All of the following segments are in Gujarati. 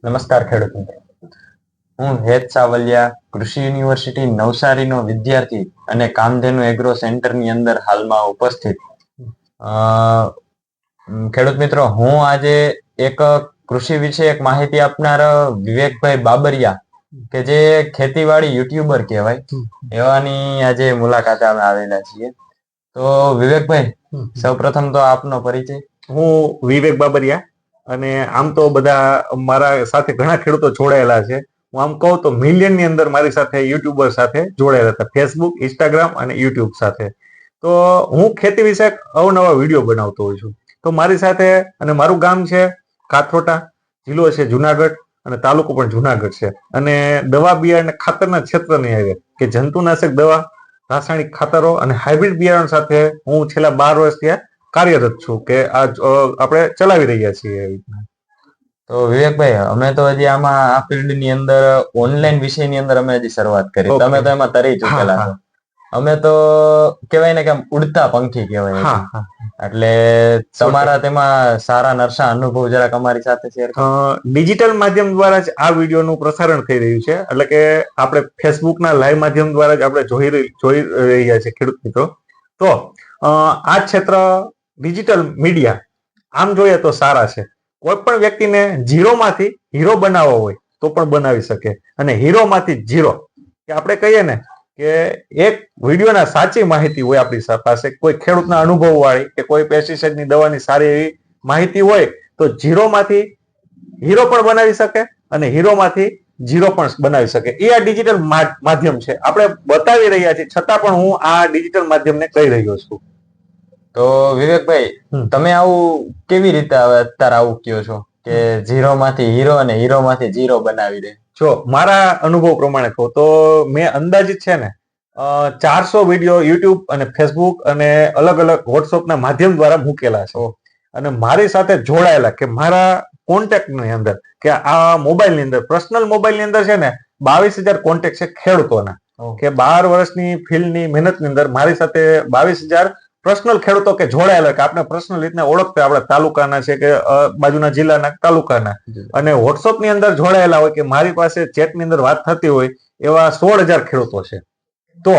નમસ્કાર ખેડૂત મિત્રો. હું હેત સાવલિયા કૃષિ યુનિવર્સિટી નવસારીનો વિદ્યાર્થી અને કામધેનુ એગ્રો સેન્ટરની અંદર હાલમાં ઉપસ્થિત. અ, ખેડૂત મિત્રો, હું આજે એક કૃષિ વિશે એક માહિતી આપનાર વિવેકભાઈ બાબરિયા કે જે ખેતીવાડી યુટ્યુબર કહેવાય એવાની આજે મુલાકાતે અમે આવેલા છીએ. તો વિવેકભાઈ, સૌપ્રથમ તો આપનો પરિચય. હું વિવેક બાબરિયા, અને આમ તો બધા મારા સાથે ઘણા ખેડૂતો જોડાયેલા છે. હું આમ કહું તો મિલિયન ની અંદર મારી સાથે યુટ્યુબર સાથે જોડાયેલા હતા, ફેસબુક, ઇન્સ્ટાગ્રામ અને યુટ્યુબ સાથે. તો હું ખેતી વિશે અવનવા વિડીયો બનાવતો હોઉં છું. તો મારી સાથે, અને મારું ગામ છે કાથરોટા, જિલ્લો છે જુનાગઢ અને તાલુકો પણ જુનાગઢ છે. અને દવા બિયારણ ખાતરના ક્ષેત્રની આવે કે જંતુનાશક દવા, રાસાયણિક ખાતરો અને હાઇબ્રિડ બિયારણ સાથે હું છેલ્લા 12 વર્ષથી કાર્યરત છું, કે આ આપણે ચલાવી રહ્યા છીએ એવી રીતના. તો વિવેકભાઈ, અમે તો હજી આમાં આ ફિલ્ડ ની અંદર ઓનલાઈન વિષયની અંદર અમે હજી શરૂઆત કરી. તમે તો એમાં તરી ચૂકેલા છો. અમે તો કહેવાય ને કે ઉડતા પંખી કહેવાય. એટલે તમારા તેમાં સારા નરસા અનુભવ જરાક અમારી સાથે શેર કરો. ડિજિટલ માધ્યમ દ્વારા જ આ વિડીયોનું પ્રસારણ થઈ રહ્યું છે. એટલે કે આપણે ફેસબુકના લાઈવ માધ્યમ દ્વારા જ આપણે જોઈ રહ્યા છે ખેડૂત મિત્રો. તો આ ક્ષેત્ર ડિજિટલ મીડિયા આમ જોઈએ તો સારા છે. કોઈ પણ વ્યક્તિને ઝીરોમાંથી હીરો બનાવવો હોય તો પણ બનાવી શકે, અને હીરોમાંથી ઝીરો, કે આપણે કહીએ ને કે એક વિડીયોના સાચી માહિતી હોય આપણી પાસે, કોઈ ખેડૂતના અનુભવ વાળી કે કોઈ પેસ્ટિસાઇડની દવાની સારી એવી માહિતી હોય, તો ઝીરોમાંથી હીરો પણ બનાવી શકે અને હીરોમાંથી ઝીરો પણ બનાવી શકે. એ આ ડિજિટલ માધ્યમ છે. આપણે બતાવી રહ્યા છીએ, છતાં પણ હું આ ડિજિટલ માધ્યમને કહી રહ્યો છું. તો વિવેકભાઈ, તમે આવું કેવી રીતે અત્યારે આવું કયો છો કે ઝીરો માંથી હીરો અને હીરો માંથી ઝીરો બનાવી દે? જો મારા અનુભવ પ્રમાણે કહું તો મેં અંદાજિત છે ને 400 વિડીયો યુટ્યુબ અને ફેસબુક અને અલગ અલગ વોટ્સઅપના માધ્યમ દ્વારા મૂકેલા છે. અને મારી સાથે જોડાયેલા કે મારા કોન્ટેક્ટની અંદર કે આ મોબાઈલની અંદર, પર્સનલ મોબાઈલની અંદર છે ને 22,000 કોન્ટેક્ટ છે ખેડૂતોના, કે 12 વર્ષની ફિલ્ડની મહેનતની અંદર મારી સાથે 22,000 પર્સનલ ખેડૂતો કે જોડાયેલા, કે આપણે પર્સનલ રીતના ઓળખતા, આપણા તાલુકાના છે કે બાજુના જિલ્લાના તાલુકાના, અને વોટ્સઅપ ની અંદર જોડાયેલા હોય, કે મારી પાસે ચેટની અંદર વાત થતી હોય, એવા 16,000 ખેડૂતો છે. તો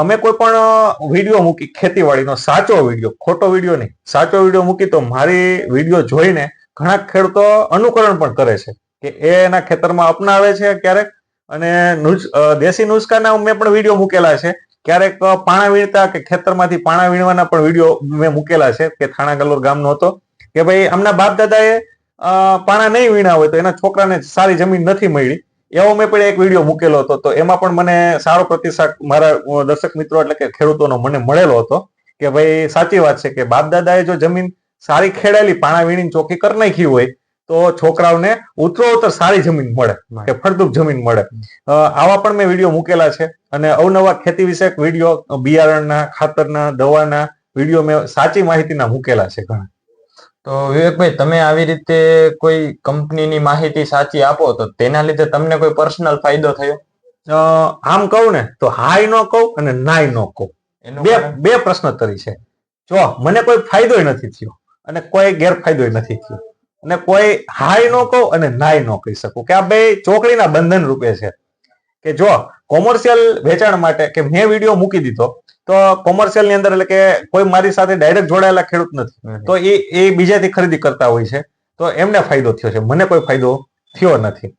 અમે કોઈ પણ વિડીયો મૂકી ખેતીવાડીનો, સાચો વિડીયો, ખોટો વિડીયો નહીં, સાચો વિડીયો મૂકી તો મારી વિડીયો જોઈને ઘણા ખેડૂતો અનુકરણ પણ કરે છે, કે એના ખેતરમાં અપનાવે છે ક્યારેક. અને દેશી નુસ્ખાના મેં પણ વિડીયો મૂકેલા છે. ક્યારેક પાણા વીણતા કે ખેતરમાંથી પાણા વીણવાના પણ વિડીયો મેં મૂકેલા છે, કે થાણા ગલોર ગામનો હતો, કે ભાઈ આમના બાપ દાદાએ પાણા નહીં વીણા હોય તો એના છોકરાને સારી જમીન નથી મળી, એવો મેં પણ એક વિડીયો મૂકેલો હતો. તો એમાં પણ મને સારો પ્રતિસાદ મારા દર્શક મિત્રો એટલે કે ખેડૂતોનો મને મળેલો હતો, કે ભાઈ સાચી વાત છે, કે બાપ દાદાએ જો જમીન સારી ખેડાયેલી, પાણા વીણીને ચોખ્ખી કરી નાખી હોય, તો છોકરાઓને ઉત્તરોત્તર સારી જમીન મળે, કે ફળદ્રુપ જમીન મળે. આવા પણ મેં વિડીયો મૂકેલા છે. અને અવનવા ખેતી વિષયક વિડીયો, બિયારણના, ખાતરના, દવાના વિડીયો મેં સાચી માહિતીના મૂકેલા છે ઘણા. તો વિવેકભાઈ, તમે આવી રીતે કોઈ કંપનીની માહિતી સાચી આપો તો તેના લીધે તમને કોઈ પર્સનલ ફાયદો થયો? આમ કહું ને તો હાય નો કહું અને નાય નો કહું, બે પ્રશ્નોત્તરી છે. જો મને કોઈ ફાયદો નથી થયો અને કોઈ ગેરફાયદો નથી થયો, અને કોઈ હાય નો કહું અને નાય નો કહી શકું, કે આ બે ચોકડીના બંધન રૂપે છે. કે જો કોમર્શિયલ વેચાણ માટે કે મેં વિડીયો મૂકી દીધો, તો કોમર્શિયલ ની અંદર, એટલે કે કોઈ મારી સાથે ડાયરેક્ટ જોડાયેલા ખેડૂત નથી, તો એ બીજાથી ખરીદી કરતા હોય છે, તો એમને ફાયદો થયો છે, મને કોઈ ફાયદો થયો નથી.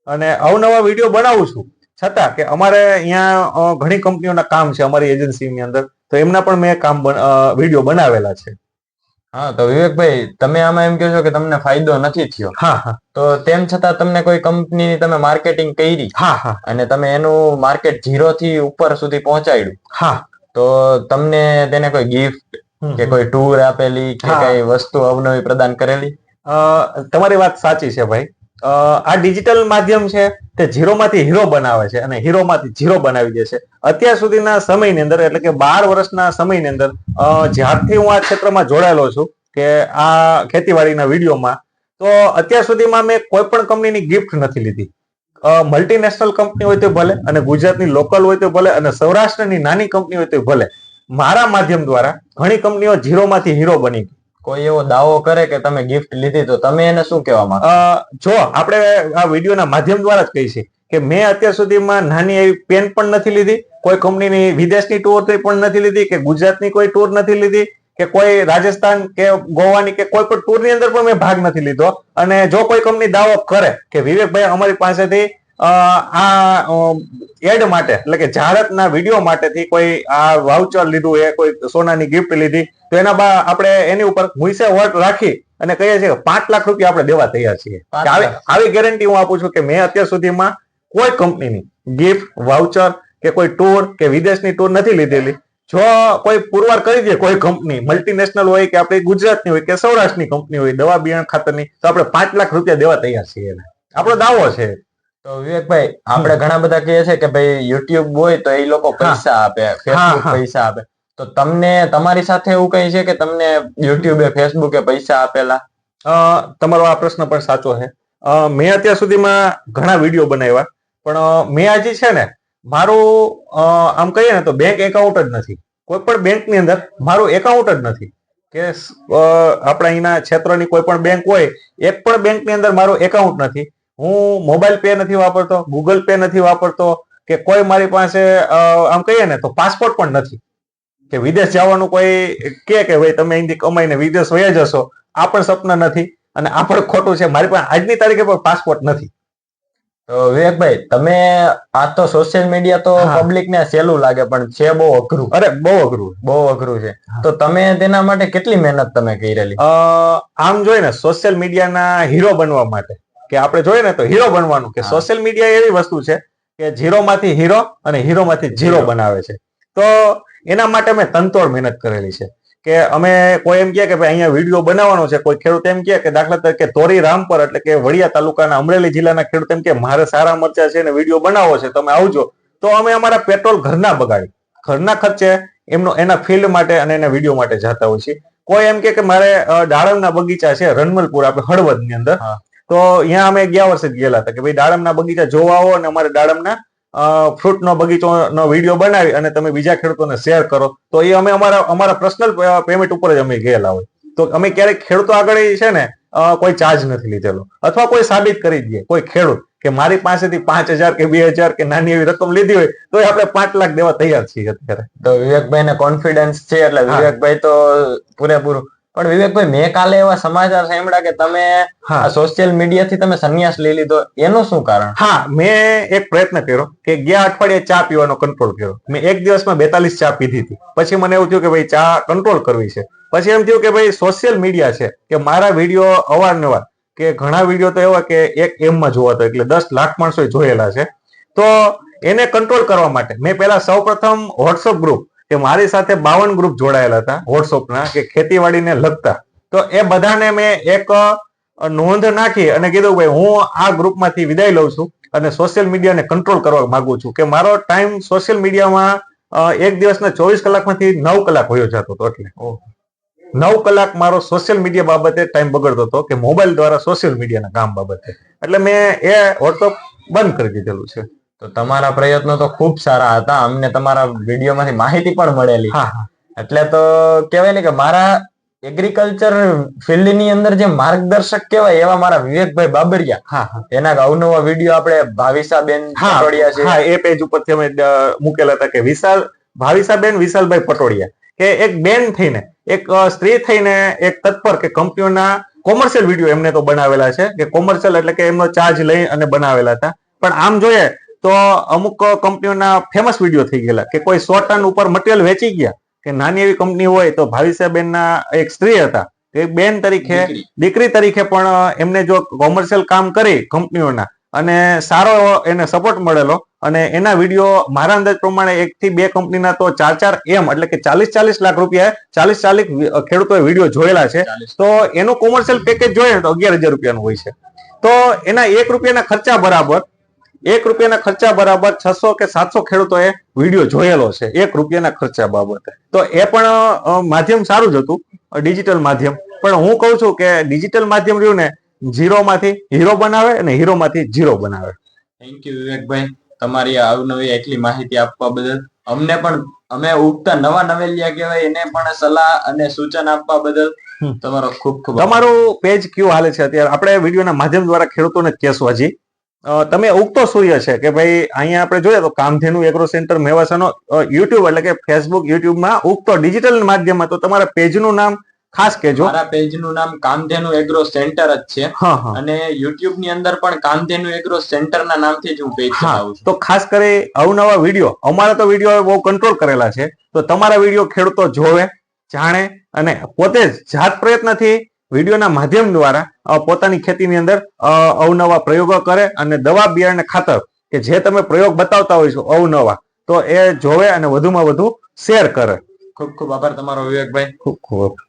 અને અવનવા વિડીયો બનાવું છું, છતાં કે અમારે અહીંયા ઘણી કંપનીઓના કામ છે અમારી એજન્સીની અંદર, તો એમના પણ મેં વિડીયો બનાવેલા છે. હા, તો વિવેકભાઈ, તમે આમાં એમ કહો છો કે તમને ફાયદો નથી થયો. હા. તો તેમ છતાં તમને કોઈ કંપનીની તમે માર્કેટિંગ કરી, અને તમે એનું માર્કેટ 0 થી ઉપર સુધી પહોંચાડ્યું. હા. તો તમને તેને કોઈ ગિફ્ટ કે કોઈ ટૂર આપેલી કે કઈ વસ્તુ અવનવી પ્રદાન કરેલી? તમારી વાત સાચી છે ભાઈ. આ ડિજિટલ માધ્યમ છે તે ઝીરોમાંથી હીરો બનાવે છે અને હીરોમાંથી ઝીરો બનાવી દે છે. અત્યાર સુધીના સમયની અંદર, એટલે કે 12 વર્ષના સમયની અંદર, જ્યારથી હું આ ક્ષેત્રમાં જોડાયેલો છું, કે આ ખેતીવાડીના વિડીયોમાં, તો અત્યાર સુધીમાં મેં કોઈ પણ કંપનીની ગિફ્ટ નથી લીધી. મલ્ટીનેશનલ કંપની હોય તો ભલે, અને ગુજરાતની લોકલ હોય તો ભલે, અને સૌરાષ્ટ્રની નાની કંપની હોય તો ભલે, મારા માધ્યમ દ્વારા ઘણી કંપનીઓ ઝીરોમાંથી હીરો બની. કોઈ એવો દાવો કરે કે તમે ગિફ્ટ લીધી તો તમે એને શું કહેવા માંગો? જો આપણે આ વિડીયોના માધ્યમ દ્વારા જ કહી છે કે મેં અત્યાર સુધીમાં નાની એવી પેન પણ નથી લીધી, કોઈ કંપનીની વિદેશની ટૂર પણ નથી લીધી, કે ગુજરાતની કોઈ ટૂર નથી લીધી, કે કોઈ રાજસ્થાન કે ગોવાની કે કોઈ પણ ટૂરની અંદર પણ મેં ભાગ નથી લીધો. અને જો કોઈ કંપની દાવો કરે કે વિવેકભાઈ અમારી પાસેથી આ એડ માટે એટલે કે જાહેરાતના વિડીયો માટેથી કોઈ આ વાઉચર લીધું, એ કોઈ સોનાની ગિફ્ટ લીધી, તો આપણે એની ઉપર મુઈસે વોટ રાખી અને કહીએ છીએ કે 5 લાખ રૂપિયા આપણે દેવા તૈયાર છીએ. આવી ગેરંટી હું આપું છું કે મેં અત્યાર સુધીમાં કોઈ કંપનીની ગિફ્ટ, વાઉચર કે કોઈ ટૂર કે વિદેશની ટૂર નથી લીધેલી. જો કોઈ પુરવાર કરી દે કોઈ કંપની મલ્ટીનેશનલ હોય કે આપણી ગુજરાતની હોય કે સૌરાષ્ટ્રની કંપની હોય દવા બિયારણ ખાતરની, તો આપણે 5 લાખ રૂપિયા દેવા તૈયાર છીએ. આપણો દાવો છે. તો વિવેકભાઈ, આપણે ઘણા બધા કહે છે કે ભાઈ યુટ્યુબ હોય તો એ લોકો પૈસા આપે, ફેસબુક પૈસા આપે, તો તમને તમારી સાથે એવું કઈ છે કે તમને યુટ્યુબે, ફેસબુકે પૈસા આપેલા? તમારો આ પ્રશ્ન પણ સાચો છે. મેં અત્યાર સુધીમાં ઘણા વિડીયો બનાવ્યા, પણ મેં હજી છે ને મારું આમ કહીએ ને તો બેંક એકાઉન્ટ જ નથી. કોઈ પણ બેંકની અંદર મારું એકાઉન્ટ જ નથી. કે આપણા અહીંના ક્ષેત્રની કોઈ પણ બેંક હોય, એક પણ બેંકની અંદર મારું એકાઉન્ટ નથી. હું મોબાઈલ પે નથી વાપરતો, ગૂગલ પે નથી વાપરતો, કે કોઈ મારી પાસે આમ કહીએ ને તો પાસપોર્ટ પણ નથી. કે વિદેશ જવાનું કોઈ કે ભાઈ તમે અહીંથી કમાઈને વિદેશ વયા જશો, આ પણ સપના નથી અને આ પણ ખોટું છે. મારી પાસે આજની તારીખે પણ પાસપોર્ટ નથી. તો વિવેકભાઈ, તમે આ તો સોશિયલ મીડિયા તો પબ્લિક ને સહેલું લાગે પણ છે બહુ અઘરું. અરે બહુ અઘરું છે. તો તમે તેના માટે કેટલી મહેનત તમે કરેલી? આમ જોઈએ ને સોશિયલ મીડિયાના હીરો બનવા માટે, કે આપણે જોઈએ ને તો હીરો બનવાનું, કે સોશિયલ મીડિયા એવી વસ્તુ છે કે ઝીરો માંથી હીરો અને હીરો માંથી ઝીરો બનાવે છે. તો એના માટે મેં તનતોડ મહેનત કરેલી છે. કે અમે કોઈ એમ કહે કે ભાઈ અહીંયા વિડીયો બનાવવાનો છે, કોઈ ખેડૂત એમ કહે કે દાખલા તરીકે તોરી રામપર એટલે કે વડિયા તાલુકાના અમરેલી જિલ્લાના ખેડૂત એમ કે મારે સારા મરચા છે ને વિડીયો બનાવવો છે, તમે આવજો. તો અમે અમારા પેટ્રોલ ઘરના બગાડી, ઘરના ખર્ચે એના ફિલ્ડ માટે અને એના વિડીયો માટે જતા હોય છે. કોઈ એમ કે મારે દાડમના બગીચા છે રનમલપુર, આપણે હળવદ ની અંદર, તો અહીંયા અમે ગયા વર્ષે જ ગયેલા હતા કે ભાઈ દાડમના બગીચા જોવા આવો અને અમારે દાડમના ફ્રૂટનો બગીચોનો વિડીયો બનાવી અને તમે બીજા ખેડૂતોને શેર કરો. તો એ અમે અમારા પર્સનલ પેમેન્ટ ઉપર જ અમે ગયેલા હોય. તો અમે ક્યારેક ખેડૂતો આગળ છે ને કોઈ ચાર્જ નથી લીધેલો, અથવા કોઈ સાબિત કરી દે કોઈ ખેડૂત કે મારી પાસેથી 5,000 કે 2,000 કે નાની એવી રકમ લીધી હોય તો આપણે 5 લાખ દેવા તૈયાર છીએ અત્યારે. તો વિવેકભાઈ ને કોન્ફિડન્સ છે એટલે વિવેકભાઈ તો પૂરેપૂરું. પણ વિવેકભાઈ, મેં કાલે એવા સમાચાર સાંભળ્યા કે તમે સોશિયલ મીડિયા થી તમે સંન્યાસ લઈ લીધો, એનું શું કારણ? મેં એક પ્રયત્ન કર્યો કે ગયા અઠવાડિયે ચા પીવાનો કંટ્રોલ કર્યો. મેં એક દિવસમાં 42 ચા પીધી હતી. પછી મને એવું થયું કે ભાઈ ચા કંટ્રોલ કરવી છે. પછી એમ થયું કે ભાઈ સોશિયલ મીડિયા છે કે મારા વિડીયો અવારનવાર, કે ઘણા વિડીયો તો એવા કે એક એમમાં જોવાતો, એટલે 10 લાખ માણસો જોયેલા છે. તો એને કંટ્રોલ કરવા માટે મેં પહેલા સૌપ્રથમ વોટ્સઅપ ગ્રુપ, કે મારી સાથે 52 ગ્રુપ જોડાયેલા હતા વોટ્સઅપના, કે ખેતીવાડીને લગતા. તો એ બધાને મેં એક નોંધ નાખી અને કીધું ભાઈ હું આ ગ્રુપમાંથી વિદાય લઉં છું અને સોશિયલ મીડિયાને કંટ્રોલ કરવા માંગુ છું. કે મારો ટાઈમ સોશિયલ મીડિયામાં એક દિવસના 24 કલાકમાંથી 9 કલાક વયો જતો હતો. એટલે 9 કલાક મારો સોશિયલ મીડિયા બાબતે ટાઈમ બગડતો હતો, કે મોબાઈલ દ્વારા સોશિયલ મીડિયાના કામ બાબતે. એટલે મેં એ વોટ્સઅપ બંધ કરી દીધેલું છે. તો તમારા પ્રયત્નો તો ખૂબ સારા હતા, અમને તમારા વિડીયોમાંથી માહિતી પણ મળેલી. એટલે તો કહેવાય ને કે મારા એગ્રીકલ્ચર ફિલ્ડ ની અંદર જે માર્ગદર્શક કહેવાય એવા મારા વિવેકભાઈ બાબરિયા, એના અવનવા વિડીયો આપણે ભાવિસાબેન પટોડિયા છે એ પેજ ઉપરથી અમે મૂકેલા હતા, કે ભાવિસાબેન વિશાલભાઈ પટોડિયા, કે એક બેન થઈને, એક સ્ત્રી થઈને એક તત્પર, કે કંપનીઓના કોમર્શિયલ વિડીયો એમને તો બનાવેલા છે, કે કોમર્શિયલ એટલે કે એમનો ચાર્જ લઈ અને બનાવેલા હતા. પણ આમ જોઈએ તો અમુક કંપનીઓના ફેમસ વિડીયો થઈ ગયેલા, કે કોઈ 100 ટન ઉપર મટીરિયલ વેચી ગયા, કે નાની એવી કંપની હોય તો ભાવિસાબેનના એક સ્ત્રી હતા, એક બેન તરીકે, દીકરી તરીકે પણ એમને જો કોમર્શિયલ કામ કરી કંપનીઓના અને સારો એને સપોર્ટ મળેલો, અને એના વિડીયો મારા અંદાજ પ્રમાણે 1 થી 2 કંપનીના તો 4 એમ એટલે કે 40 લાખ રૂપિયા 40 ખેડૂતોએ વિડીયો જોયેલા છે. તો એનું કોમર્શિયલ પેકેજ જોઈએ તો 11,000 રૂપિયાનું હોય છે. તો એના 1 રૂપિયાના ખર્ચા બરાબર 600 કે 700 ખેડૂતોએ વિડીયો જોયેલો છે 1 રૂપિયાના ખર્ચા બાબતે. તો એ પણ માધ્યમ સારું જ હતું, ડિજિટલ માધ્યમ. પણ હું કહું છું કે ડિજિટલ માધ્યમ રહ્યું ને ઝીરો માંથી હીરો બનાવે અને હીરો માંથી ઝીરો બનાવે. થેન્ક યુ વિવેકભાઈ, તમારી અવનવી એટલી માહિતી આપવા બદલ. અમને પણ અમે ઉગતા નવા નવેલિયા કહેવાય એને પણ સલાહ અને સૂચન આપવા બદલ તમારો ખૂબ ખૂબ તમારું પેજ કયું હાલે છે અત્યારે? આપણે વિડીયોના માધ્યમ દ્વારા ખેડૂતોને કહેશું હજી. તમે ઉગતો સૂર્ય છે કે ભાઈ અહીંયા આપણે જોઈએ તો કામધેનુ એગ્રો સેન્ટર મેવાસાનો યુટ્યુબ એટલે કે ફેસબુક યુટ્યુબમાં ઉગતો ડિજિટલ માધ્યમમાં, તો તમારા પેજનું નામ ખાસ કહેજો. મારા પેજનું નામ કામધેનુ એગ્રો સેન્ટર જ છે. હા હા. અને યુટ્યુબ ની અંદર પણ કામધેનુ એગ્રો સેન્ટર ના નામથી જ હું પેજ ચલાવું છું. તો ખાસ કરી અવનવા વિડીયો, અમારા તો વિડીયો બહુ કંટ્રોલ કરેલા છે, તો તમારા વિડીયો ખેડૂતો જોવે, જાણે અને પોતે જ જાત પ્રયત્નથી વિડીયોના માધ્યમ દ્વારા પોતાની ખેતીની અંદર અવનવા પ્રયોગો કરે અને દવા બિયારણ ખાતર કે જે તમે પ્રયોગ બતાવતા હોય છો અવનવા, તો એ જોવે અને વધુમાં વધુ શેર કરે. ખૂબ ખૂબ આભાર તમારો વિવેકભાઈ. ખૂબ ખૂબ